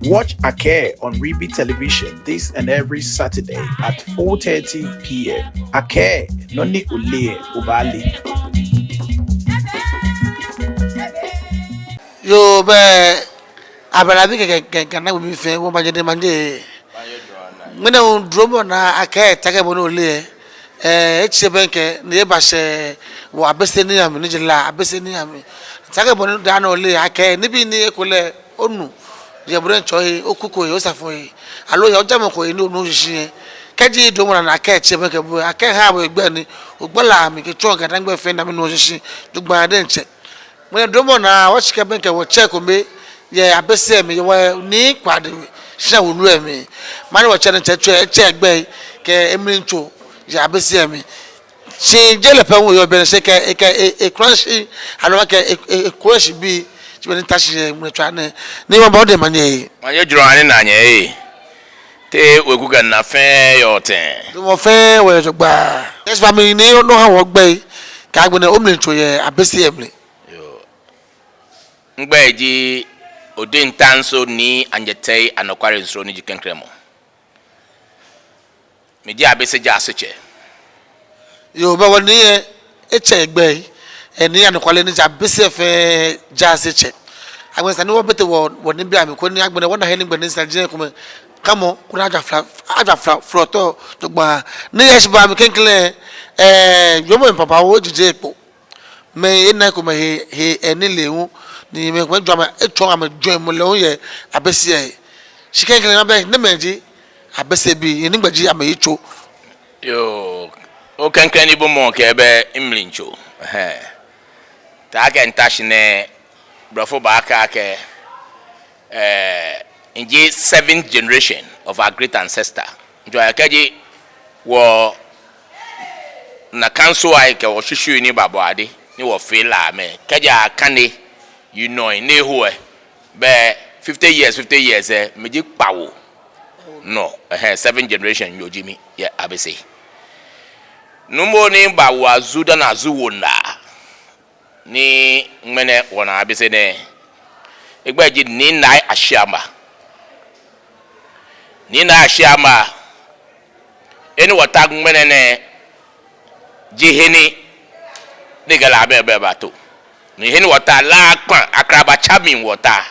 Watch Ake on Reeby television this and every Saturday at 4:30 p.m. Ake noni ule ubali. Yo be abarabi ke na mi fe wo manje mena dromo na Ake take bono ule eche benke ne ba se wo Abese ni am ni jila Abese ni am take bono da na ule Ake ni bi ni ekole onu je bure choyi okuko yo safo yi alo ya ojamo ko ni onu sisi keji dromo na Ake eche benke bu Ake ha bo egbe ni ogbola mi ke cho ga dangbe fe na mi no sisi dugba de nche mena dromo na wo chike benke wo check me ye Abese mi wo ni kwade sha wonu emi mani wo chene che egbe ke emrincho ye Abese mi si jele pe wo yo bere se ke e crash alo ke e crash bi ti be tashi mo twa ne ni mo bode manye juro ani na anye te we ku gan na fe yo ten mo fe we so gba yes family ni no ha wo gbe ka gbe ne omrincho ye Abese mi yo ngbe ji Odin Tanso ni ANYETEI ANOKWALE NSRO ni jikenkremo. Meji Abese JAASE che. Yo ba woni eche egbe eni ANOKWALE ni Abese fe JAASE che. Agbe sani wo bete wo ni bia mi ko ni agbe wona he ni gbe ni sajin ko me kamo kuna aja floto to gba ni yes ba mi kenkle yomo papa wo jije epo. Me ena ko me he eni lewu ni me ko jama echo am join mo le ye Abese e shikenkele na be ne meji Abese bi ni gbaji am echo yo o kenkele ni bo mo ke be imlincho ta ga ntashi ne brofo ba aka ke inji 7th generation of our great ancestor njo akaji wo na council ai ke wo hwehwe ni babo ade ni wo fela me kaja kane you know ne ho be 50 years meji pawo no 7th generation yojimi ya Abese numbo ni bawo azuda na azuwona ni ngmene wona Abese ne egbaji ni nai ashiama eni wata ngmene ne jihini ni gala be bato ni hini wata la kan akraba chamin wata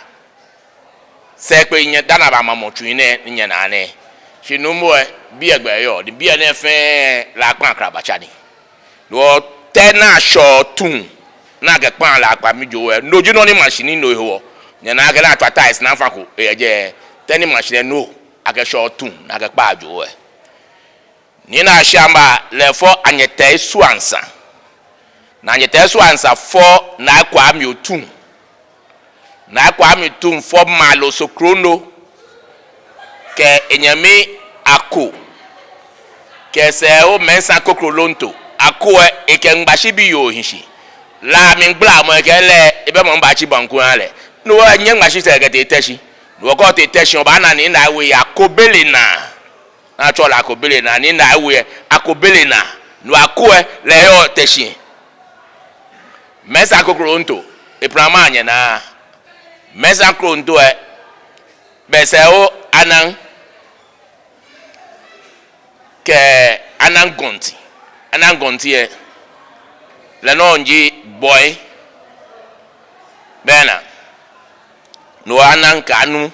se pe nya dana ba mamotu ne nya na ne shinumo bi egbe yo di bi na fe la kan akraba chani lo tena shotun na ga pan la pa mi jo no ju no ni machine no ho nya na ga la twata is na fa ko je teni machine no aga shotun na ga pa jo ni na shamba le fo ANYETEI suansa na ANYETEI suansa fo na akwa mi otun na akwa mi tun fo malo sokrono ke enyame ako ke se o mensa kokrolonto ako e ke ngbashi bi yo hinshi la mi gbla mo ke le ebe mo ngbachi banku ale no anya ngbashi se ke te teshi no ko te teshi o ba na ni na we akobele na chola akobele na ni na we akobele na no ako le yo teshi mensa kokrolonto e prama anya na mensa kokrolonto bese o anan ke anangonti le no nji boy bena no anankanu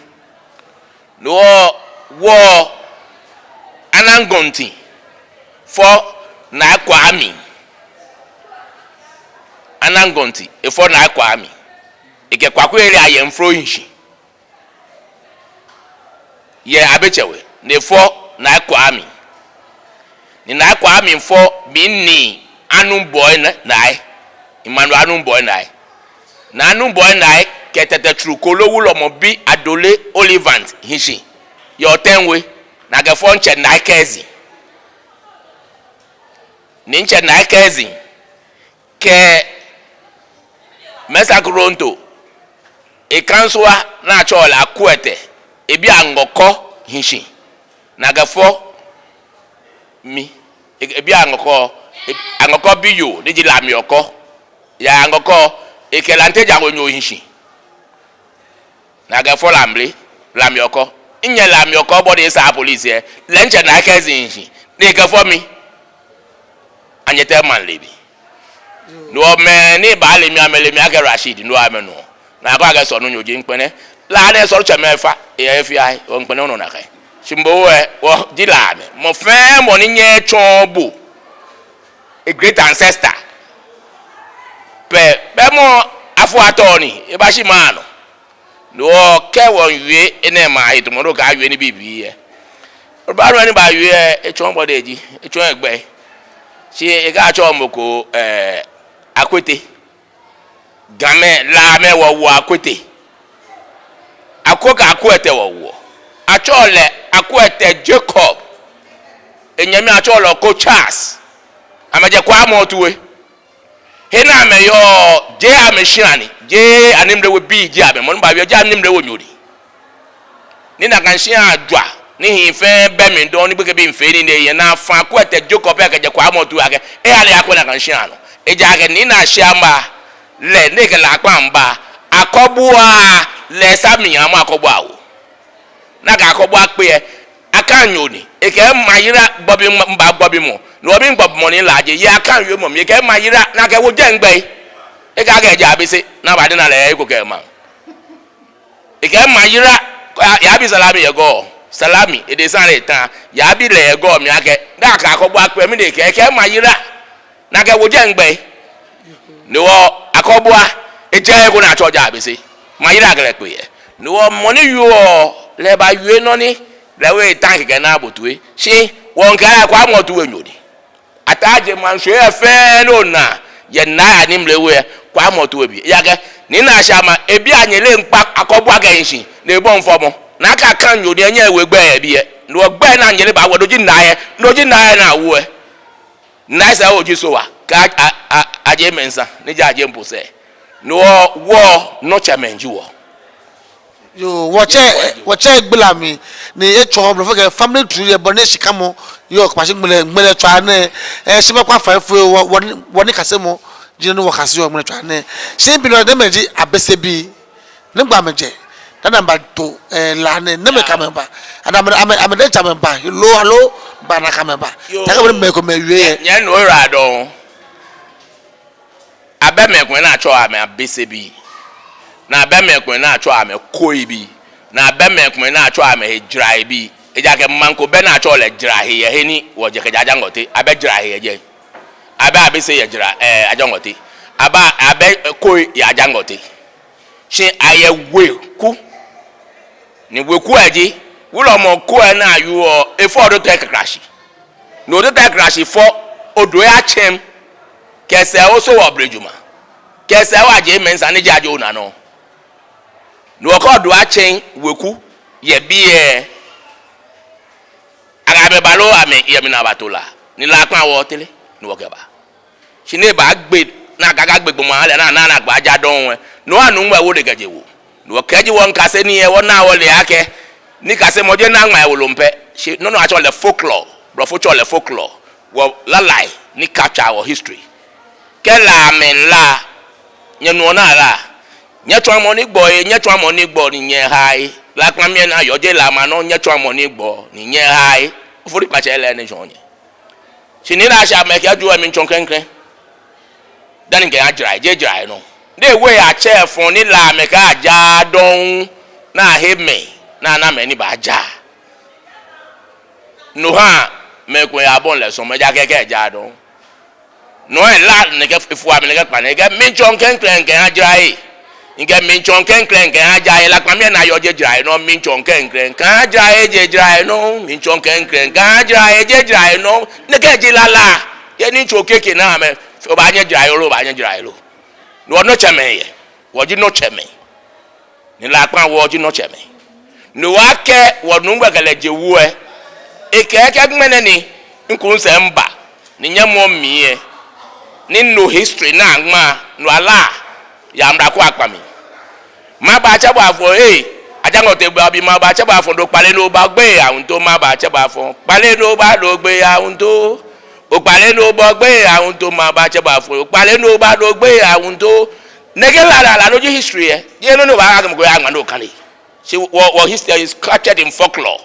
no wo anangonti for na kwami anangonti e for na kwami ike kwakwere ayemfro nshi ye abechewe ne for na kwami ni na kwami for binni anu boy na imanu anu boy na anu boy na ketete tru kolowulo mo bi adole olivant hinshi yo tenwe na ga for nche na kezi ni nche na kezi ke mesa gronto e kanswa na chola kwete ebi angoko hinshi na gafo mi ebi angoko biyo de lami oko ya angoko ekelante jango nyo hinshi na gafo lami oko inye lami oko body sa police lenche na kezi hinshi ne gafo mi anyete man lebi no me ni ba le mi amele mi ake Rashid no ameno na ko age so no nyoje npene la na so chemefa EFI o npene no na kai simbo we wo dilame mo fe mo ni nye chombo a great ancestor be mo afu atoni e ba shi mano no ke won wi ene ma itomo do ka wi ni bibi e ba ro ni ba wi e chombo deji e chon egbe si e ga chombo ko akwete game la me wo akwete akoka akwete wo achole akwete Jacob enyame acholo ko Charles amaje kwa motuwe hena me yo je ameshani je animle we bi je abe mo ba bi je animle wo nyori ni na kan shi adwa ni hife be mi don ni beke bi mfe ni ne ye na fa akwete Jacob e je kwa motuwe ake e ale akwela kan shi ano ejage ni na shamba le neke la kwamba akobua le samiya mu akobua wo na ga akobua pe akanyoni eke mayira bobi mba bobi mo no bi ngbob mo ni laje ye akanyo mo mi eke mayira na ke wo jengbe eke ga eja Abese na ba de na le eko ke ma eke mayira ya bi salami ye go salami e de sare tan ya bi le go mi ake da ka akobua pe mi de eke mayira na ke wo jengbe ni wo akobua eje ko na choja Abese mayira gele pe ye ni wo money yo le ba yue no ni le we tank ke na abotue si won ka kwa motu enyodi ataje manhwe efe no na ye na ani mlewe kwa motu ebi ya ke ni na shama ebi anyele mpa akobua ga nshi na ebo mfomo na aka kan nyodi enye wegbe ebi ye no gbe na anyele ba wodoji na ye noji na ye na wo na sa oji so wa ka aje mensa ni ja aje mpose no wo no chamenji wo yo wache gbelami ni echo bro for family tree bone shikamo yo kwashi gbele twa na e shebe kwa fafu woni kasemo jine no wakasi yo gbele twa na she bi no de meji Abese bi ne gba meje dana ba to la ne me kamemba am de chamemba hello ba na kamemba taka bone me ko me wie nye no ra don abemekwe na acho ame Abese bi na abemekwe na acho ame koi bi na abemekwe na acho ame hejrai bi ejake manko be na acho le jrai ye heni wo je keja jangote abe jrai ye je abe Abese ye jira ajangote aba abe koi ya jangote shi aye weku ni weku aji wulo mo ko na ayu efo do te krashi no do te krashi fo odo ya chem kese oso wo brejuma kese wa je mensa ni jajo na no no ko do a chen weku ye bi agabe balo ame ye mi na batola ni la kan wo tele ni wo ke ba shine ba gbe na gaga gbe mo ale na gba ja don no anu nwa wo de gaje wo no keji won kase ni e wona wo le ake ni kase moje na nwa e wo lompe no actually the folklore bro for le folklore wo la lie ni capture our history ke la men la nyenu na la nyetu amoni gbo nyetu amoni gbo ni nye hai la kan mi na yoje la ma no nyetu amoni gbo ni nye hai ofori pa chele ni jonye shini na sha me ke ju mi chonkenkren dan nge ajira je jira no de we a chef ni la me ka ja don na heme na me ni ba ja no ha me ko ya bon le so me ja ke ja don no e la ne ke fu am ne ke pa ne ke mi chonkenkren ke ajira e nge mi chonkenkren ke ajira e la pa me na yo je jira no mi chonkenkren ka ajira e je jira no mi chonkenkren ka ajira e je jira no ne ke ji la ye ni chokeke na me ba nya jira yo ba nya jira yo no no cheme ye wo ji no cheme ni la pa wo ji no cheme no wa ke wo nu gbegele je wu e ke gmene ni nkun se mba ni nya mo mi ni no history na agma no ala ya mra ko apami ma ba cha bo afo jango te ba bi ma ba che ba fo do pale no ba gbe ahun to ma ba che ba fo pale no ba do gbe ahun to o pale no ba gbe ahun to ma ba che ba fo pale no ba do gbe ahun to nege la no history e ye no ba ga go ya ngwa no kale she what history is captured in folklore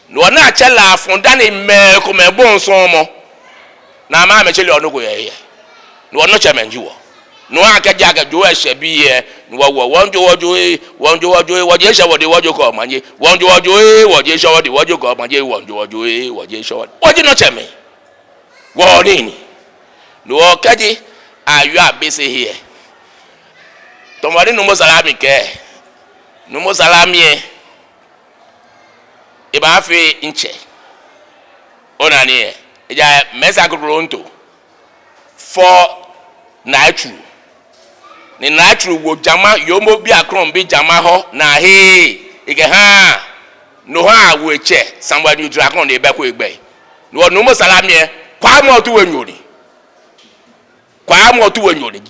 no na che la fo dani me ko me bon so mo na ma me che le onu go ye no no che menji wo no aka jaga jo ehye bi ye no wo wonjo woje ehye wode wojo ko manje wonjo wojo woje ehye wode wojo ko manje wonjo wojo woje ehye woje no che me wo ni no kaji ayu abese here to mari no salami ke no salami e ba fi nche ona ni e ja mesa kronto for naitu ni naitu wo jama yomo bi akron bi jama ho na he ige ha no ha wo eche somebody you akron de be ko egbe no mo salami e kwa mo tu wenyori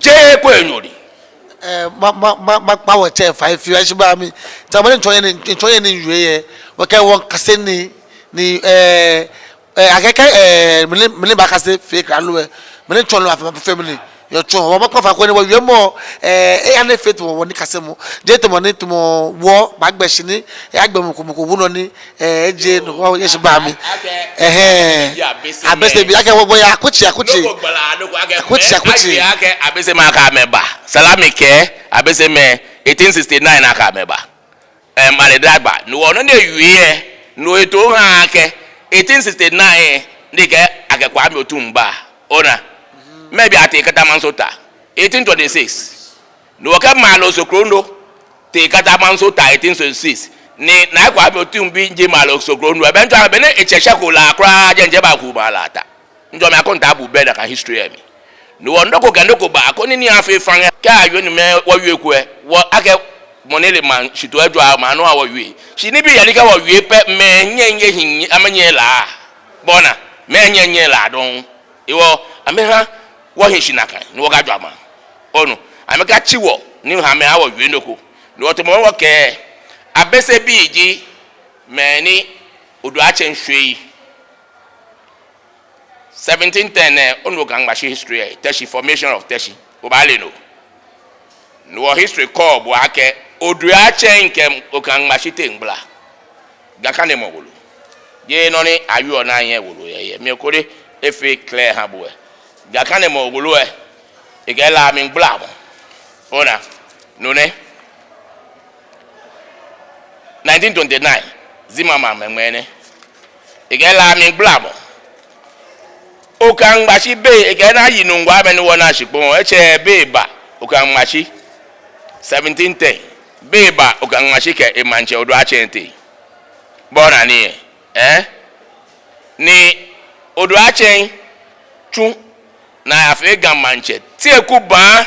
je ko enyori ma wo che 5 years ba mi tamani ntoye ni yue ye wo kai won kase ni akeka mele ba kase fake alu e mele cholo afa family yo chon wo ba fa ko ni wo yue mo ya na faith wo ni kase mo je to mo ni to mo wo ba gbe si ni agbe mo ko wu no ni je no yes ba mi abese bi ake wo ya akuchi ake abese ma ka meba salami ke abese me 1869 aka meba male dagba no ono ne yue no eto ha ake 1869 ndike ake kwa mi otumba ona maybe ate kata mansota 1826 no ka malo sokrondo te kata mansota 1826 ni na kwa mi otumbi nje malo sokrondo eventually be ne echesha ko la kra je ba ku mala ta njo me akonta bu be na ka history emi no ndoko gandoko ba ko ni afi fan ka ayo ni me wo yeku e wo ake monele man shito adwa ma no awo wie shi ni bi yali ka wo wie pe me nyenye hin amanye la bona me nyenye la don iwo ameha wo hin shinaka ni wo ga dwa ma onu ameka chiwo ni ha me awo wie ndoko ni wo to mo wo ke abese bi ji me ni odu achen hwei 1710 onu ga ngbashi history Teshi formation of Teshi obale no history call bo ake odu ache nke okan ngbashi tengbla gaka ne mogulu ye no ni ayu na anye wulu ye mi okore efe clear ha bo gaka ne mogulu igela mi ngbla mo ona no ne 1929 zimama memene igela mi ngbla mo okan ngbashi be igena yinu ngwa be ni wona shipon eche be ba okan ngbashi 1710 be ba okan ngbashi ke emanche odo achente bona ni ni odo achen tu na afega manche tie kuba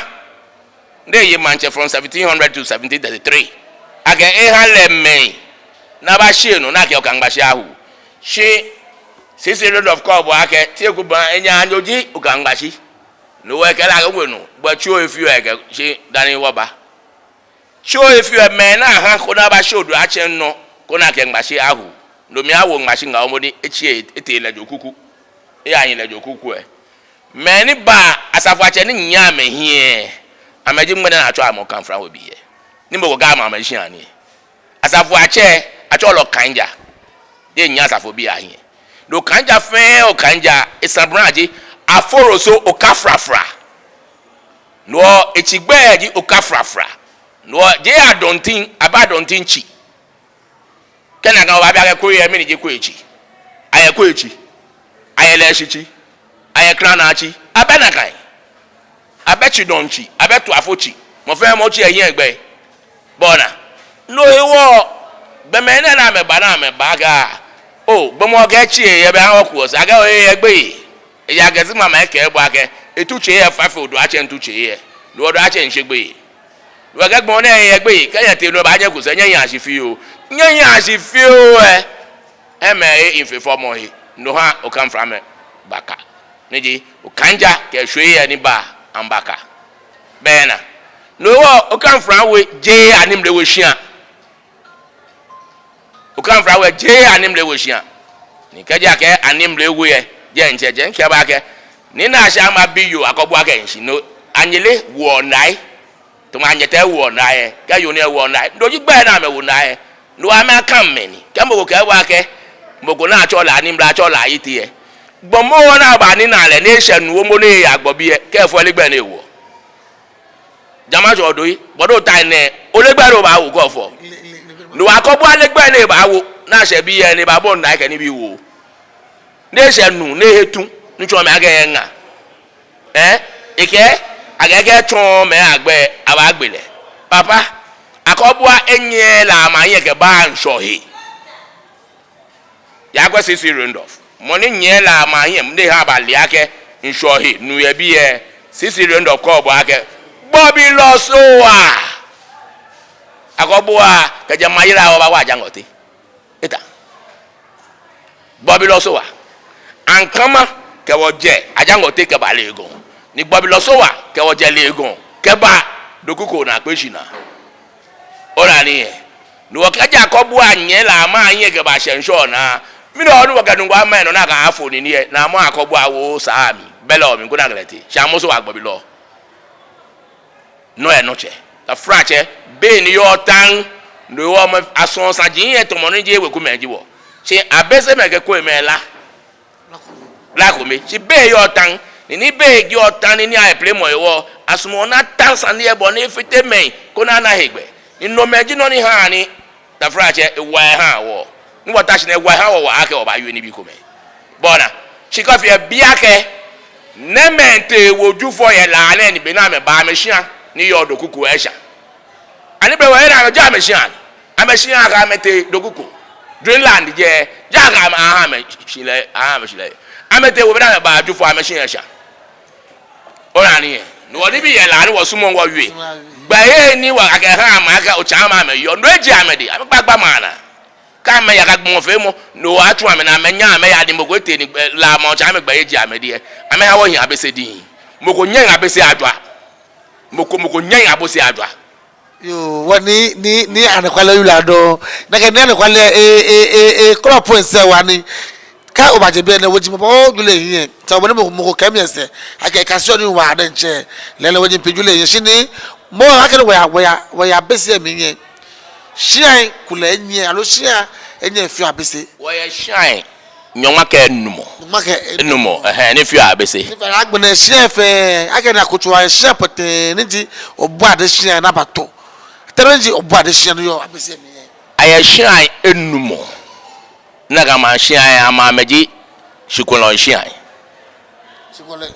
de ye manche from 1700 to 1733 aga haleme na ba she no na ke okan ngbashi ahu she sisi road of call bo ake tie kuba enya anyoji okan ngbashi no we kala ga wenu gba chuo efiu ege she dani woba chuo efiu me na ha ko na ba shodu achen no ko na ke ngbashi ahu no mi awo ngbashi nga omodi echie etele jokuku anyi le jokuku me ni ba asafu ache ni nya me hie amaji mgbede na acho amokan fra obi ye ni mo ga ma amaji ani asafu ache lo kanja de nya asafu bi ahie do kanja fe o kanja isabraji aforo so okafrafra no echigbe ji okafrafra no je adontin abadontin chi kena ga wa bia ko ye me ni je ko echi aye ko echi aye le echi aye krana chi abena kai abechi donchi abetu afochi mo fe mo chi eyin egbe bona no ewo be me na me ba ga o gbomo ga chi ye be an ku osa ga o ye egbe ya ga zi mama ke egbo ake etuche ye fafe odo ache ntuche ye do odo ache nsegbe do ga gbon na ye egbe ka ya te no ba je ku se nyan asifi o nyan asifi o eme infe formo he no ha o come from baka neji o kanja ke hwe ye ni ba ambaka bena no o come from we je anim le we hia ukan fra we je animle wo hia ni kaja ke animle wo ye je nche nke ba ke ni na sha ma biyo akobu aka nshi no anyele wo nai to ma anyete wo nai ka yo ne wo nai do jigba na me wo nai no ama kam me ni ke mo ko wa ke mo ko na cho la animle cho la yitie gbomo na ba ni na le ne hye wo mo ne agbobi e ke fo legba na ewo jama jo do yi bodo tai ne olegba ro ba wo go fo no akobu alegba na ba wo na hye bi ye ne ba bo nai ke ni bi wo ne hye nu ne hetu ncho me aga ye nga ike agege chon me agbe aba agbele papa akobua enye la amanye ke ba nshohi ya kwesi si Randolph money nye la amanye mde ha ba liake nshohi nu ye bi ye sisi Randolph ko bo ake bobi losoa akobua ke jamayira wa wa jangote eta bobi losoa ankama ke woje ajangote ke ba lego ni bobi losoa ke woje lego ke ba dokuko na peshina ora ni ni wakaja akobu anye la ma anye ke ba shensho na mi no onu wakanu gwa ma no na ka afo ni ni na mo akobu awo saami belo mi nguna glete shamuso wa bobi lo no e no che ta frache be ni yo tan no wo ma ason sajin e to mo ni je weku meji wo se abese me ke ko emela la ko me si be yo tan ni be gi otan ni ai play mo ewo asumo na tan san e bo ni fite men ko na na hegbe ni no meji no ni ha ni ta frache e wa ha wo ni wata shi na e wa ha wo ake oba yu ni bi ko me bona shi ka fi bia ke ne mente woju fo ye la na ni be na me ba me hia ni yo dokuku e sha ani be we na ja me hia amehia ga mete dokuku Greenland je ja ga ma ha me shile amete wo be na ba ju fo amehia sha ora ni no woni bi ye la ni wo sumo wo wi gba ye ni wa ka ha ma ka o cha ma me yo no eji amede amgbagba mana ka me ya ka gbon fe mo no atu ame na menya ame ya di mo ko te ni la mo cha me gba ye ji amede ame ha wo hin abese din mo ko nyen abese adwa mo ko nyen abose adwa yo wani ni anakwale yulado na ke ni anakwale crop nse wani ka obaje be na woji mo dule yin ta obo ni mo ko kem yese ake kasio ni wa de nche lele woji pejule yin shini mo akere wa ya bese mi yin shian kula yin alo shian enye fi abese wo ya shian nyoma ke numo ni fi abese ni fa agbene shian fe ake na kutuwa shian pote ni ji obu ade shian na bato terenji obu ade shian yo abese mi yin aya shian enumo na ga ma shian ama meji shikolon shian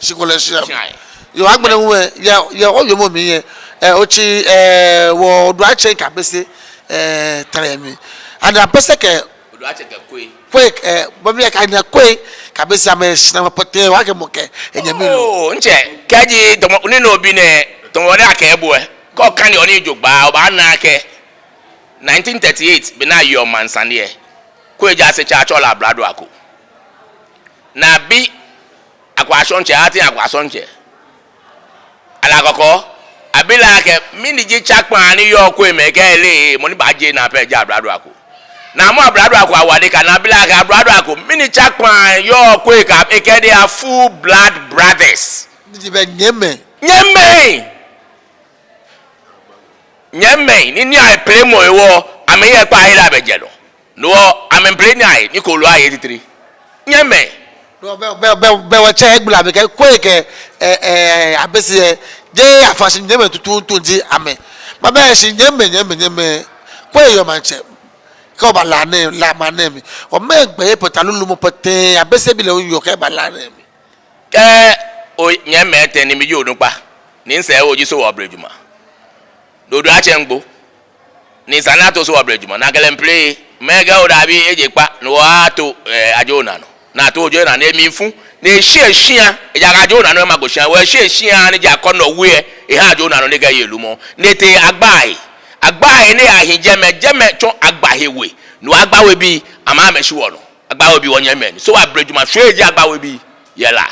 shian yo agbene we ya oyo mo mi yin ochi wo do ache ka bese taremi and apese ke do ache ke quick bomi ka na kwe ka bese amesh na pote wa ke moke enyamilo nche kaji to ni no bi ne to wori aka ebu e ko kan ni oni jogba oba na ake 1938 be na yo mansane ko eja se cha chola brado ako na bi akwa sonche ati akwa sonche ala koko abila ke mini ji chakpa ni yo ko emeke ele mo ni baje na pe ja brado ako na mo brado ako awade ka na abila ka brado ako mini chakpa yo ko e ka eke they are full blood brothers ndi be nyeme ni ni ai play mo ewo ameye pa ai la bejelo no am play ni ai ni ko lo ai 83 nyeme no be wa che egbula be ke ko ke abese je afasin nyeme tutu ji ame ma be shi nyeme ko yo manche ko ba la ma ne mi o me gbe potalulu mo pote abese bi le yo ke ba la ne mi ke o nyeme te ni mi yo pa ni nse o ji so wo brejuma dodo achengbo ni sanato so wo brejuma na gele play mega o da bi eje pa no ato ajona no na to ojo na emi fun na ehia eja ajona no ma go hia we ehia ni ja kono we ha ajona no ne ga yelu mo nete agbai ni ahinjeme cho agbahewe no agbawe bi ama meshi wo no agbawe bi wonye men so wa brejuma hwe eje agbawe bi yela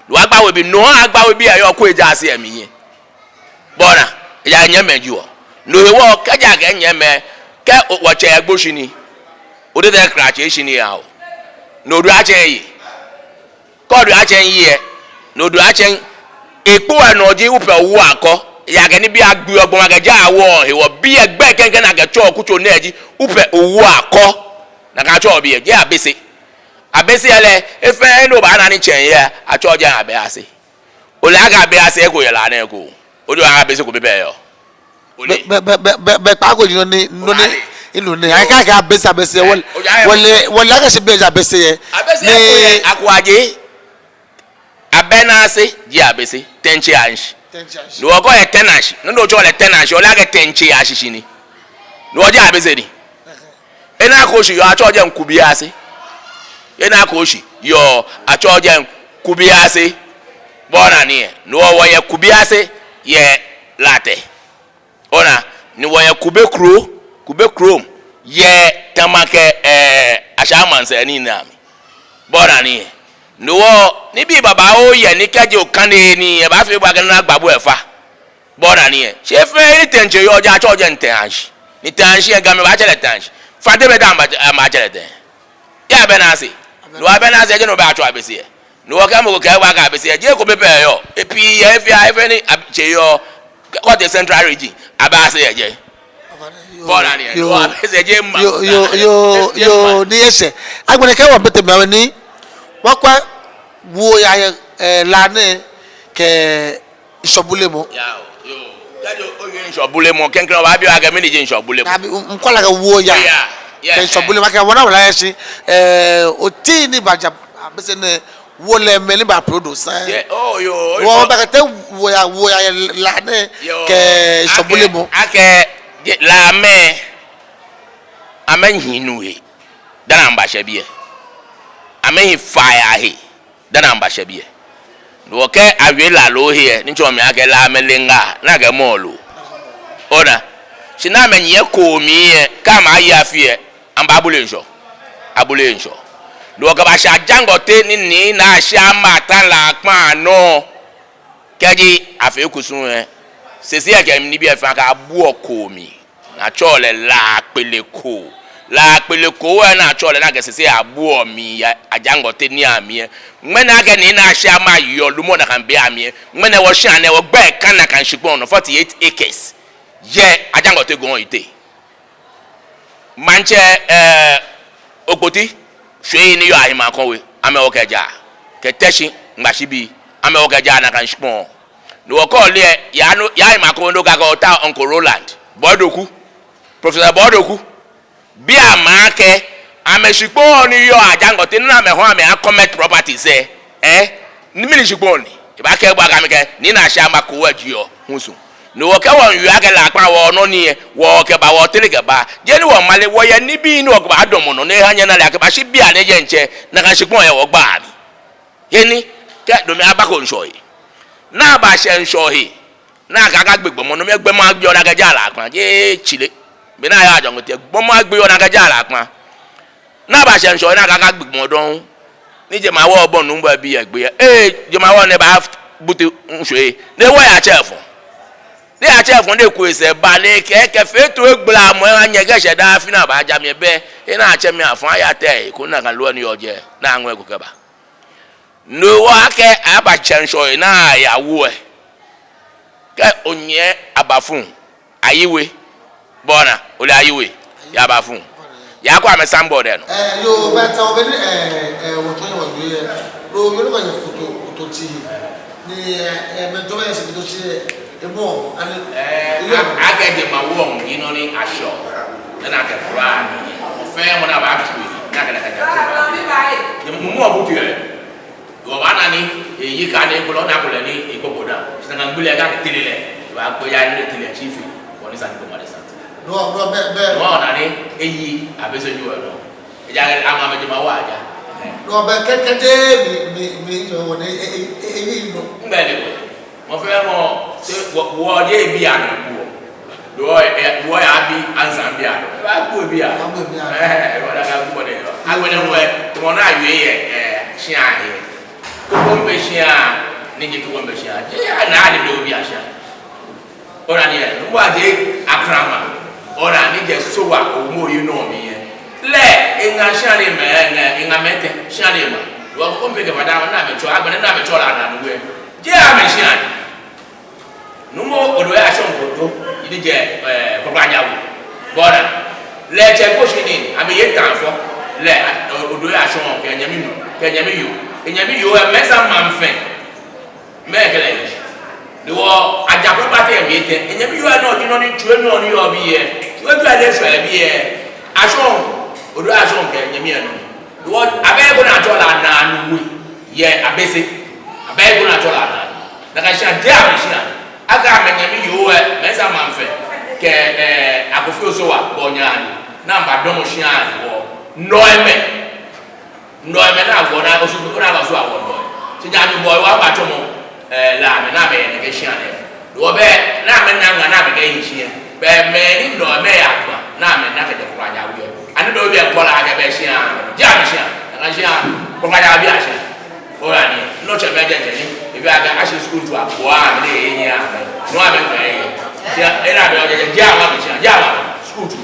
no agbawe bi no agbawe bi ayo ko eja ase emiye bona eja nyeme ji wo no ewo kaja ga nyeme ke wo che agboshini ode de graduation ni ya o no do achen yi ko do achen yi no do achen epo enoji upe wo akọ ya ga ni bi agbe ogbon agaja awo he wo bi egbe kenken na ga cho kucho na eji upe owo akọ na ka cho bi je abese ele efe no ba na ni chen ya acho je abese ole aga abese ko yela na ko odo abese ko bebe yo be pa ko no ni inu ni aka ga abese wole aga se be abese ye ni akwaje abenase je abese tenche anshi no go e tenashi no cho le tenashi ole aga tenche ashishi ni no je abese ni ena ko shi yo acho je nkubi ase ena ko shi yo acho je nkubi ase bona ni no wo ye kubi ase ye late ona ni wo ye kube krom ye tamake ashamanse ni nami bona ni no wo ni bi baba o ye ni kaje o kan ni e ba fi gba na gbabo efa bona ni se fe ni tenche yo ja cho je ntanshi ni tanshi e ga me ba chele tanshi fa de be da ma chele den ya be na se no be na se je no ba cho abese no wo ka mo ko ka wa ga abese je ko be pe yo e pi e fi a ni che yo what the central region abase ye je bona ni no abese je ma yo ni ese agbere ke wa bete me ni wakwa wo ya la ne ke isobulemo yo gajo oyin isobulemo kenkan wa bi wa ga mi ni je isobulemo nkola ga wo ya ke isobulemo ka wona wala yesi o ti ni baja abese ne wo le me ni ba produce wo ba te wo ya la ne ke isobulemo ake la me amenhinu he dana mbasha biye amehi fire he dana mbasha biye no ke awela lo he ni cho me ake la melenga na ga molu ona sina menye ko mi kama ayi afie amba abule nso no ga ba sha jangote ni na sha mata la pa no keji afi kusun sesi ake ni bi afa ka bu okomi na chole la peleko na chole na gesese abu mi ajangote ni ami mwena ga ni na sha ma yo lumo na kan be ami mwena wo sha na wo gba kan na kan shipon 48 acres ye ajangote go ite manche okoti hwe ni yo ahima konwe ame wo keja keteshi ngbashibi ame wo keja na kan shipon no wo call le ya ahima konwe no ga go ta Uncle Roland Bodoku Professor Bodoku bi amake ameshikpo ni yo ajangote na me ho ame comment properties ni mini shikpo ni ba ke gba ga me ke ni na sha ma ko waji yo hunsu no wo ke won yu age la pa wo no ni wo ke ba wo tele ke ba je ni wo male wo ye ni bi ni wo ba domo no ne hanya na la ke ba shi bi ane je nche na ka shikpo ye wo gba mi ye ni ke do me abako nso yi na ba she nso yi na ka ga gbegbo mo no me gbe mo agbe ona ga ja la kan je chile be na ya ajangote gbomo agbe ona ga ja la kan na ba se nso na ka gbegbo don ni je ma wo obon nu ba bi egbe je ma wo ne ba buti nso e ne wo ya chef ne ku ese ba ne ke fetu egbla mo anya ga she da fi na ba ja me be e na ache me afun aya te ko na kan lo ni oje na anwe ku ke ba no wa ke aba chenso na ya wo e ke onye abafun ayiwe bona ole ayiwe ya abafun ya kwa me sambo de no yo beta obedi wo to yo ye lo mi lo ka ye foto ti ni me to ye se to ti ebo ani aka je ma wo ino ni asho na ka pra ni o fe mo na ba tu na ka je mo obutu ye wo ba na ni yi ka ni ko lo na ko le ni ipopoda na ka ngule ga tilile ba ko ya ni tilile chief ko ni san ko ma de san no be wo na ni eyi abese ju no e ja ama me je ma wa ja no be kekede mi yo woni eyi no ngale ko mo fe mo se wo de bi anu ko do wo ya bi ansan bi anu ba ko bi anu wo da ga ko de yo agbe ne wo mo na yue ye hia ye ko mbe hia ni je ko mbe hia je na ade do bi ahia ora ni no wa de akrama ora ni je so wa o mo yi no mi ye le inga shani me inga mete shani ma wa kompe ke bada na me cho agba na me cho la na nuwe je a me shani numo odo ya shon kodo idi je ko banya wo bona le che ko shini ami ye tan fo le odo ya shon ke nyami yo e mesa manfe me kele wo aja property e mi te nyami yo na odino ni tuwe no ni yo bi ye tuwe tu ale so e bi ye ashon odo ashon ke nyami eno wo abe go na tola na anu ye abese abe go na tola na ka sha dia mi sha aga me nyami yo e mesa manfe ke akofio so wa bonyani na mba domo sha wo noeme na go na osu ko na so awo no ti nya mi boy wa ba to mo la me na me ne ke sha ne wo be na me na me ke yin shi be me ni no me ya to na me na ke de kwa ja wo ani do be ko la ga be sha ja mi sha na sha ko ga ja bi a sha o la ni no che be je ni e bi aga ashi school to akwa me ne yin ya no a me me ya era be o je ja wa mi sha ja wa school to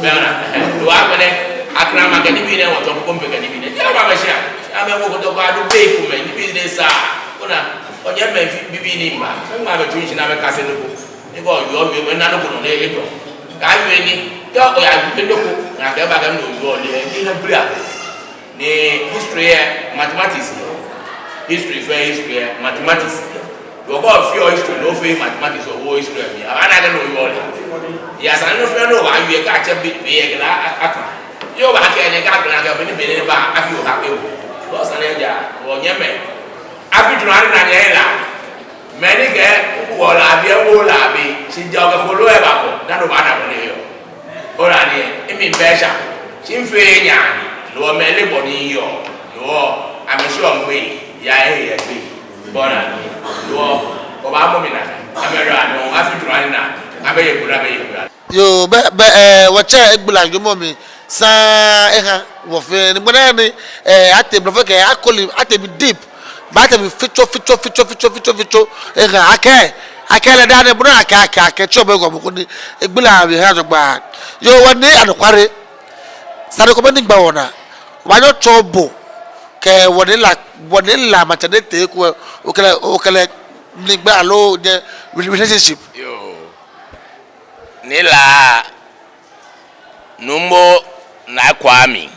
be na do a ko ne akra ma ke ni bi ne wo to ko mpe ke ni bi ne ja wa me sha a me wo ko to ka do be ku me ni bi ne sa ona onye me bibi ni mba ma be tun shi na be kase no ko ni go yo me na no ko no le eto ka yue ni to o ya bi ndo ko na ke ba ga no yo le ni na bria ni history mathematics history mathematics yo go fi history no fi mathematics o history mi ana ga no yo le ya san no fi no ba yue ka che bi ye ga aka yo ba ke ne ka na ga bi ni ba afi o ha pe o san ne ja onye me afi na nyela meni ke wola bi wola bi si joga folo e bako dando bana bone yo ora ni imi besha chimfe nya lo mele boni yo lo amesho mwe ya ya bi bona lo ko ba mo mina amera no afi na abe ye yo be wacha egbula yo mi sa eha wo fe ni bona ni ate brofo ke akoli ate bi deep ba ta bi fito akele dane bro aka chobe go ko ni egbula bi ha so gba yo woni anokware sare ko be ni gba wona wa yo chobo ke woni la maternity ko okele ni gba lo de relationship yo ni la numbo na kwami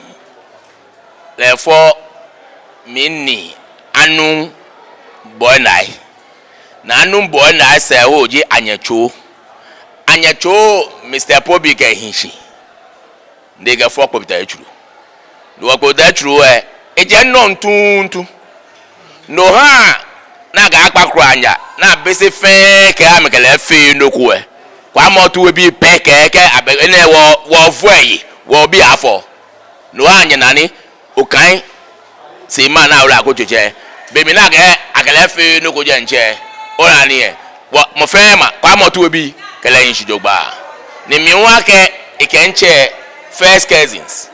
therefore mini anu boy nai na anu boy nai se oji anyecho Mr. Pobi ke hinshi ndege fo ko bita echuru do ko da churu eje no ntuntu no ha na ga akpakro anya na bese fe ke amekele fe noku kwa motu we bi peke ke abene wo vuyi wo bi afọ no anya nani okan se ma na ora ko jeje be mi na ga akele fe noku je nche ora ni mo fe ma kwa motu we bi kele yin shijogba ni mi wa ke ikenche first cousins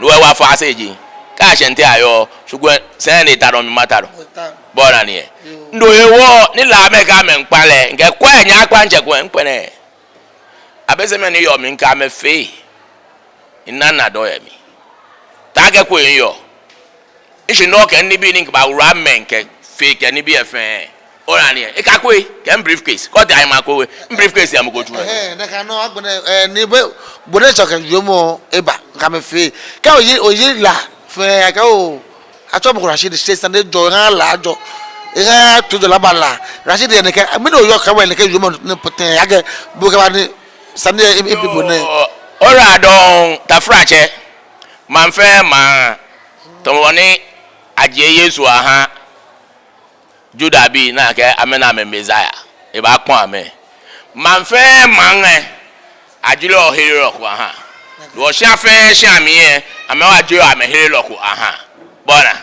no wa fa aseji ka shente ayo sugwe sen ni taro mi mataro bora ni ndo ewo ni la me ka me npale nke kwa nya akwa nche kwa npene abese me ni yo mi nka me fe inana do ya mi ta ke kwa yo ishi no ke ni bi ni ba ura me nke fe ke ni bi efe ora ni e ka kwa ke briefcase ko dai ma ko briefcase ya mo go tu na ka no agbone ni bo so ke yo mo eba ka me fe ka oyi la fe ka o acho mo Rashid say stand jo ran la jo ira to do la bala Rashid ne ka mi no yo ka we ne ka yo mo ne poten age bo ka ba ni sande e people ne ora don ta frache man fe ma to woni aje Yesu aha Juda bi na ke amena me Messiah e ba pon ame man fe man ajilo hero ko aha do sha fe sha mi ame wa je ame hero ko aha bona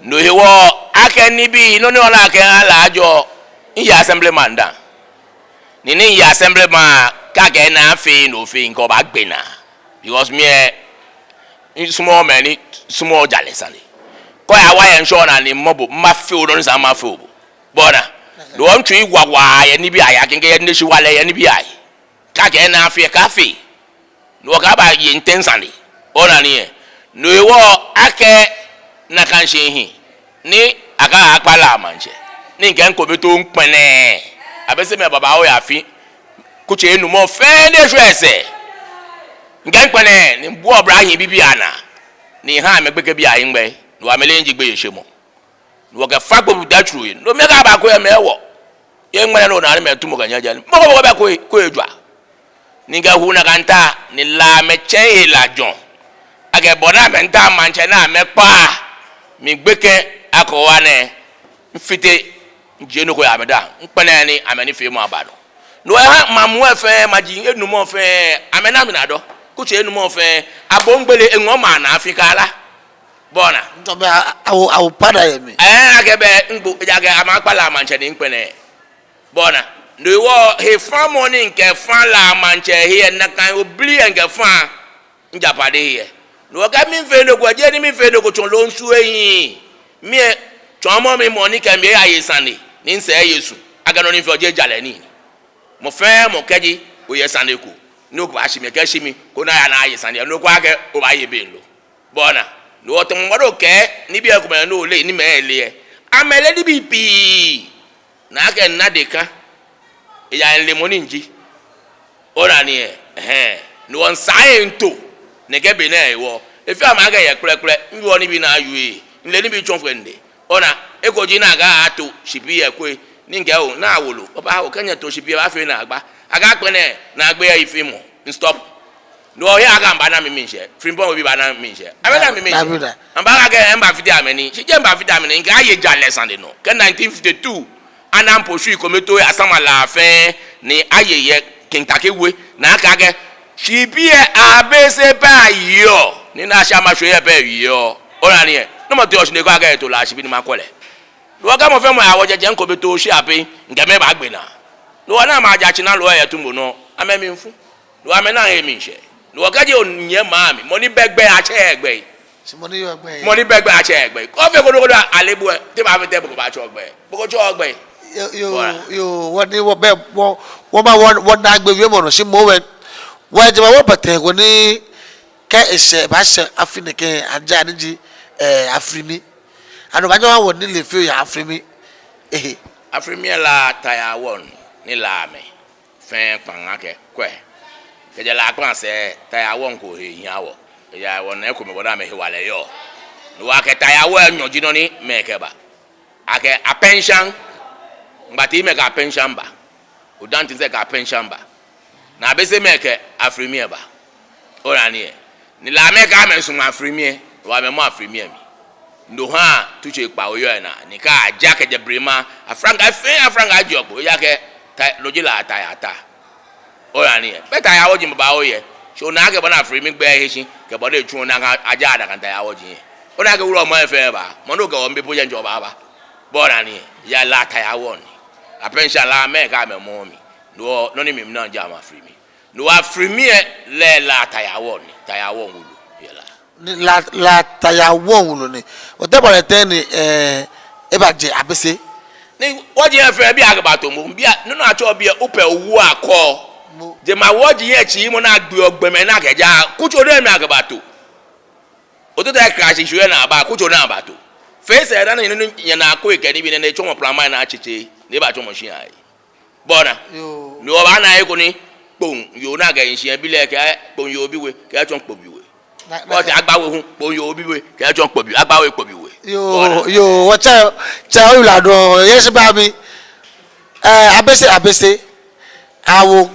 no hewo akeni bi no ni ola ke ala ajo iya assemblyman da ni iya assemblyman ka ke na fe no fe nko ba gbena because me small man small jalesani ko ya wa yen sure na ni mobo ma fe o don sa ma fe o bona do on twi gwawa ye ni bi aya kenke ye ni shi wale ye ni bi ai ka ke na fe ka fe no ka ba ye intensely ona ni no ewo ake na kan shehi ni aga akpala manche ni nke nkobeto npene abese me baba o ya fi kuche enu mo fe ne hwese nke npene ni bu obrahin bibia na ni ha megbeke bia yin gbe no amele njigbe yeshemo no ga fagbo datru yin no mega ba ko ya mewo ye ngmane no na me tumo ganya jani mo ko ba ko edwa ni ga hu na kanta ni la meche la jon aga bona menta manche na mepa mi gbeke akowa ne mfite njeno ko ya meda npene ni ameni fe mu abado no ha mamu efe maji enumo fe amena minado kuche enumo fe abongbele enwoma na afikala bona ntobe awu pada yemi agebe ngbo jaga amakpala manche ni npene bona no wo he fa morning nke fa la manche here na kan obli nke fa njapade here no ga mi fe no gwaje ni mi fe no ko chon lo nsu eyin mi e chon mo mi money kan be aye sane ni nse yesu aga no ni fe oje jale ni mo fe mo keji o ye sane ko no ko ashimi ke shimi ko na ya na aye sane no ko age o ba ye be lo bona no to mo do ke ni bi e ko me no le ni me ele amele di bibi na ke na deka ya le money nji ora ni no on science ne ke be na ewo efi amaga ye krekre nbi oni bi na ayu nle ni bi chonfende ona ekoji na aga ato shipi ekwe ni nge o na awolo oba o kenya to shipi ba fe na agba aga pene na agba ya ife mo stop no ya aga mba na miminje frimpon obi ba na miminje abena miminje amba aga emba fiti ameni chije emba fiti ameni nge aye jale sande no ke 1952 anam poshu ikometo asama la fe ni aye ye kintakewe na aka aga shipi abese ba yo ni na shama shoye ba yo ora ni no mo te o sine ko aga to la shipi ni makole lo ga mo fe mo awo jeje nkobeto shi ape nge me ba gbe na lo na ma ja chi na lo ya tumbo no amemi mfu lo amena emi nse lo ga je onye ma mi mo ni begbe ache egbe si mo ni yo egbe mo ni begbe ache egbe ko fe ko alebu te ba fe te bo ba cho egbe bo cho egbe yo woni wo be wo ma wo na gbe wi mo no si mo we wo je wo pete ko ni ke ese ba se afinike aja ni ji afrimi anu ba jo wo ni le fi ya afrimi afrimi la taya won ni la me fen pan ake kwe ke je la pan se taya won ko he yan wo ya won e ko me boda me he wale yo no wa ke taya wo anyoji no ni me ke ba ake a pension ngati me ka pension ba o dan tin se ka pension ba na be se me ke afrimi ba ora ni la me ka me sun afrimi wa me mo afrimi mi ndo ha tuche pa oyo na ni ka aja ke je brema afranga jobo ya ke lojila ata ora ni beta ya woji mba oye so na ke bona afrimi gbe ehin ke bona etu na aja ada kan ta ya woji ona ke wuro mo efe ba mo no ke wo mbepo je njoba ba bora ni ya la ta ya won a pension la me ka me mo mi no ni mi na ja ma afrimi no afrimi le la ta ya won wulu yela la taya won ni o te bole ten ni e ba je abese ni woji efe bi agba to mo bi ninu acho bi ope owu akọ je ma woji ye chi mo na gbe ogbeme na keja kucho do mi agba to o to te crash shuye na ba kucho na ba to face era na ninu ye na akọ ike ni bi na echo mo plan na achiche ni ba cho mo shi ai bona yo ni o ba na e ko ni pon yo na ga yin shi e bi le ke pon yo bi we ke cho npo bi we ko ti agbawe hun pon yo bi we ke cho npo bi agbawe po bi we yo what cha o la do yes ba mi abese awo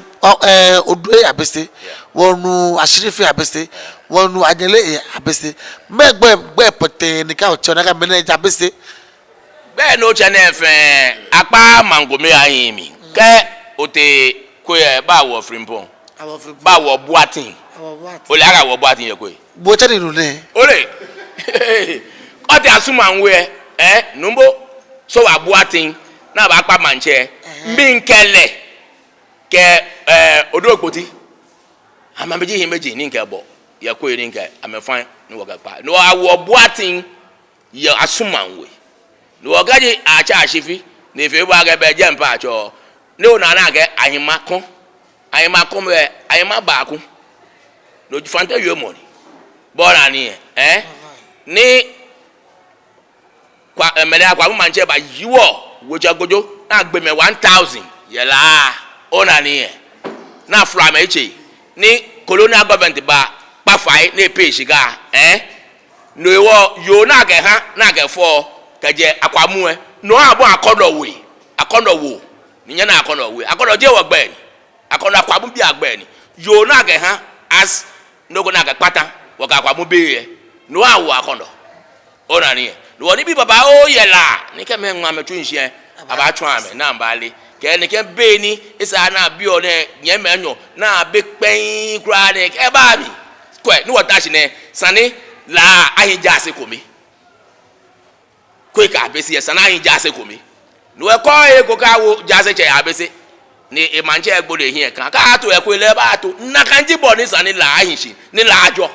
odwe abese wonu ashirifi abese wonu ajele abese megbe pote ni ka o che na ka manage abese be no che na efe apa mangome ayin mi ke ote ko e ba wo frimpon ba wo buatin ole ara wo buatin ye ko bo che ni ne ole o ti asuma nwe numbo so wa buatin na ba pa manche mbi nkele ke odo okpoti amameji himeji ni nke bo ya ko eri nke amefan ni wo ga pa no awo buatin ye asuma nwe no wo gaji acha ashifi na efe bo aga be je mpa acho ne o na na ga ahima ko me ahima ba ko no fanta yo money bora ni ni kwa mele akwa manche ba yiwo wojagojo na gbe me 1000 yela ona ni na from eche ni colonial government ba pafai na pay shiga no yo na ge ha na ge fo kaje akwamu no abo akodo wo ninya na akodo je wo gbe ni akodo akwamu bi agbe ni yo na ge ha as no go na ge pata wo ga akwamu be no awo akodo ona ni no ni bi baba o yela ni ke me nwa metu nhie aba twa ame na mbale ke ni ke be ni isa na bi o ne nye menyo na be pen kura ni ke ba mi kwe ni wota shi ne sane la ahin JAASE komi kwe ka Abese ye sana ahin JAASE komi no e ko e ko ka wo JAASE che Abese ni e manche egbo de hin kan ka to e ko le ba to na kanji bo ni sane la ahin shi ni la ajo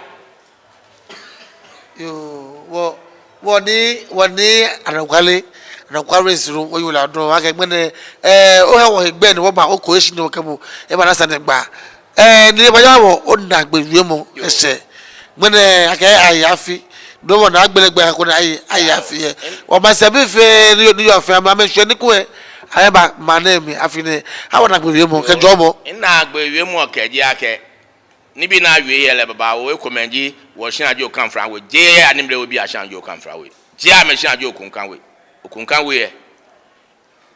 yo woni anakwale NSRO wo yula do wa ke gbene o he wo egbe ni wo ba o ko esi ni wo ke mo e ba na sane gba ni ba yawo o na gbe wi mo ese gbene ake ayafi do mo na gbelegbe ko na ayafi e o ma se bi fe ni yo fe ma me se ni ku e aye ba ma na mi afi ni ha na gbe wi mo ke jo mo ina gbe wi mo ke ji ake ni bi na wi ye le baba wo e komenji wo shin ajo kan fra we je animle obi a shan ajo kan fra we je a me shan ajo okunkan we e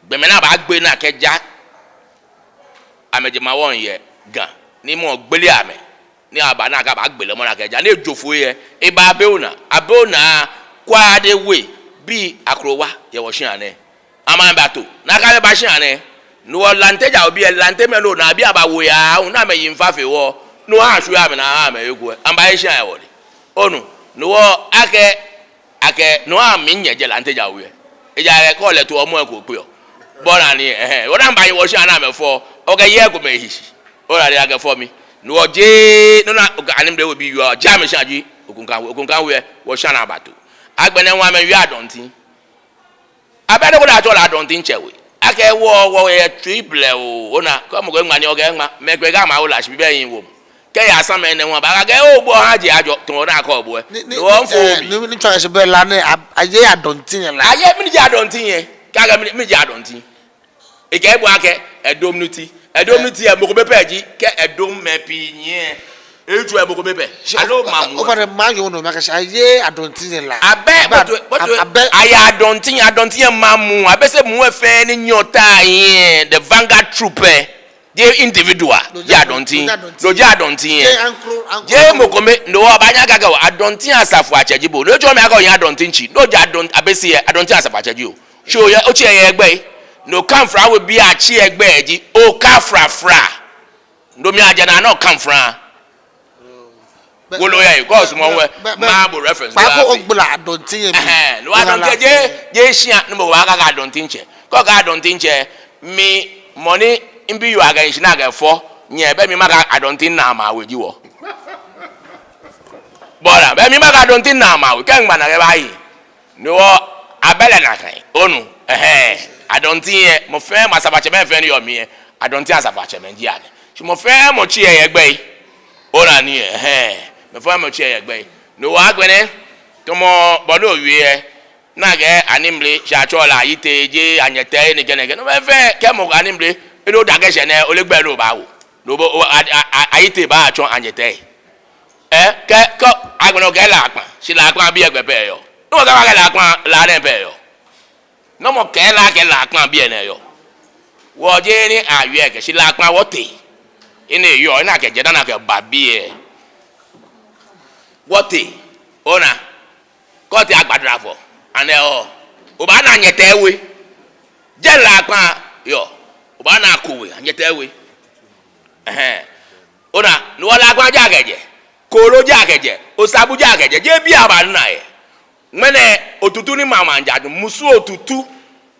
gbe me na ba gbe na ke ja ameje ma won ye gan ni mo gbele ame ni aba na ga ba gbele mo na ke ja na ejofo ye e ba abeona kwa de we bi akrowa ye wo shin ane ama ba to na ka ba shin ane no lanteja obi e lante me no na bi aba wo ya un na me yin fa fe wo no ha hwe ame na ha me ego amba shin aye wo de onu no ake no am nye je lanteja wo ye eja ko le to omo e ko pe o bora ni wo na mba ye wo shin ana me fo o ga ye ko me hishi ora de age for mi no oje no na anim de obi yo ja me shan aji okunkan we wo shan abato agbene nwa me wi adontin abede ko da to la adontin chewe ake wo ye triple o na ko mo go nwa ni o ga nwa me gbe ga ma wo la shi be yin wo ke ya san me ne won ba ga o bo ha je ajo to na ka obo e won fo bi ni twa se be la ne aye adontin la aye mi je adontin yen ka ga mi je adontin e ke bu ake edomnuti e mo ko be peji ke edom mepi yen eju e mo ko be pe alo mamu o fare ma yo no ma ka aye adontin la abe aye adontin mamu Abese mu efe ni nyota yen the vanguard trooper the individual ya adontin lo je adontin yen je mo ko me no abanya gaga adontin asafu achejibo no jo me aka yen adontin chi no je Abese ye adontin asafu acheji o so ye o chi ye egbe no come fra we be a chi egbe eji o ka fra no mi aja na no come fra wolo ya cause mo we ma bo reference ba ko ogbula adontin ye mi no adontin je shia no mo wa ga adontin che ko ga adontin che mi money imbi you aga shi na ga fo nye be mi ma ga adontin na ma we ji wo bora be mi ma ga adontin na ma we ke ngba na ga ba yi no abele na kan onu adontin ye mo fe masabache be fe ni yo mi adontin asabache me ji ade shi mo fe mo chi ye gbe ora ni me fa mo chi ye gbe no wa gbene to mo bono wi na ga animle sha chola iteje anyetei ni gene no me fe ke mo animle eno da ga shene olegbe no ba wo no bo ayite ba acho anyetei ke ko agbono ga la apon si la apon bi egbe pe yo no ga la apon la den pe yo no mo ke la apon bi ene yo wo je ni aye ke si la apon wo te ine yo na ke je na ke ba bi e wo te ona ko ti agbadura fo ane o ba na anyetei we je la apon yo o ba na kowe anyetei we ona no wala apon ja keje koro ja keje osabu ja keje je bi aba na ye mene otutu ni mama njadu musu otutu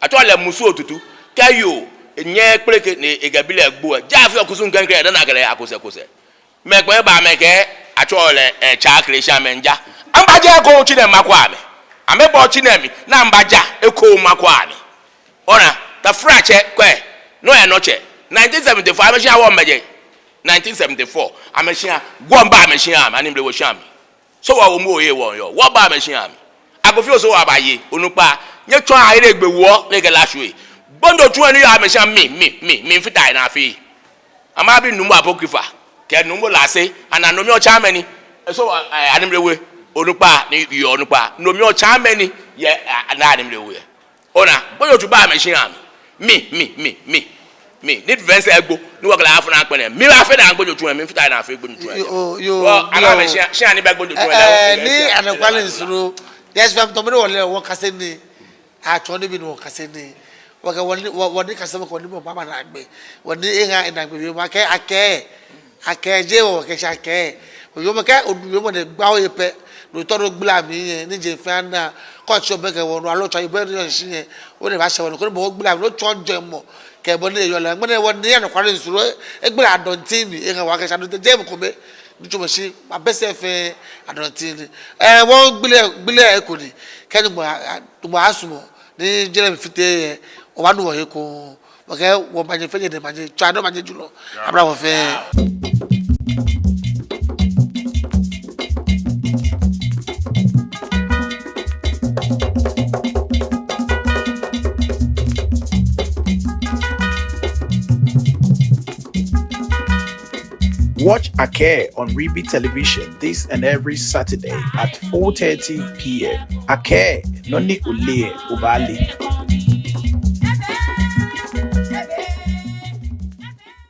atole musu otutu kayo nye pleke ni egabile egbo ja fi okusu nkan kre na kre akose megbe ba meke atole cha kresha menja ambaje ko chine makwa me amebo chine mi na ambaja eko makwa me ona ta frache kwe no ya noche 1974 ameshia wo meje 1974 ameshia gwomba ameshia ani mle wo shami so wa wo mo ye won yo wo ba machine am agofio so wa ba ye onupa nye twa ayire gbewo le ke lashwe bondo tu enu ya machine me fita na afi ama bi numu apokrifa ke numu lase ana nomi o chamani so animrewe onupa ni yo onupa nomi o chamani ye na animrewe ona bondo tu ba machine am me need verse ego ni wakala afu na akpene mi afi na agbojo tu me fita na afi gbojo tu yo ana me shi ani be gbojo tu ni anokwale nsuro yes fam to me wole won kase ni a cho ni bi no kase ni waka woni kase ko ni mo mama na agbe woni enga na agbe ma ke ake je o ke sha ke yo me ke odu mo de gba o yepe no to ro gbla mi yen ni je fa na ko so be ke wonu alo cho ibe ri si yen o de ba se wonu ko mo gbla mi lo cho je mo ke bo ni yo la ngbe woni anokwale nsuro egbla adontin ni enga wa ke sha do je mo ko be nicho shi Abese fe adontin won gbile e ko ni ke ni mo asumo ni jere mi fite o wa nu wo ye ko o ke wo ma je fe je de ma je cha do ma je julo abra wo fe Watch Ake on Reeby Television this and every Saturday at 4:30 p.m. Ake, Noni Ule Ubali.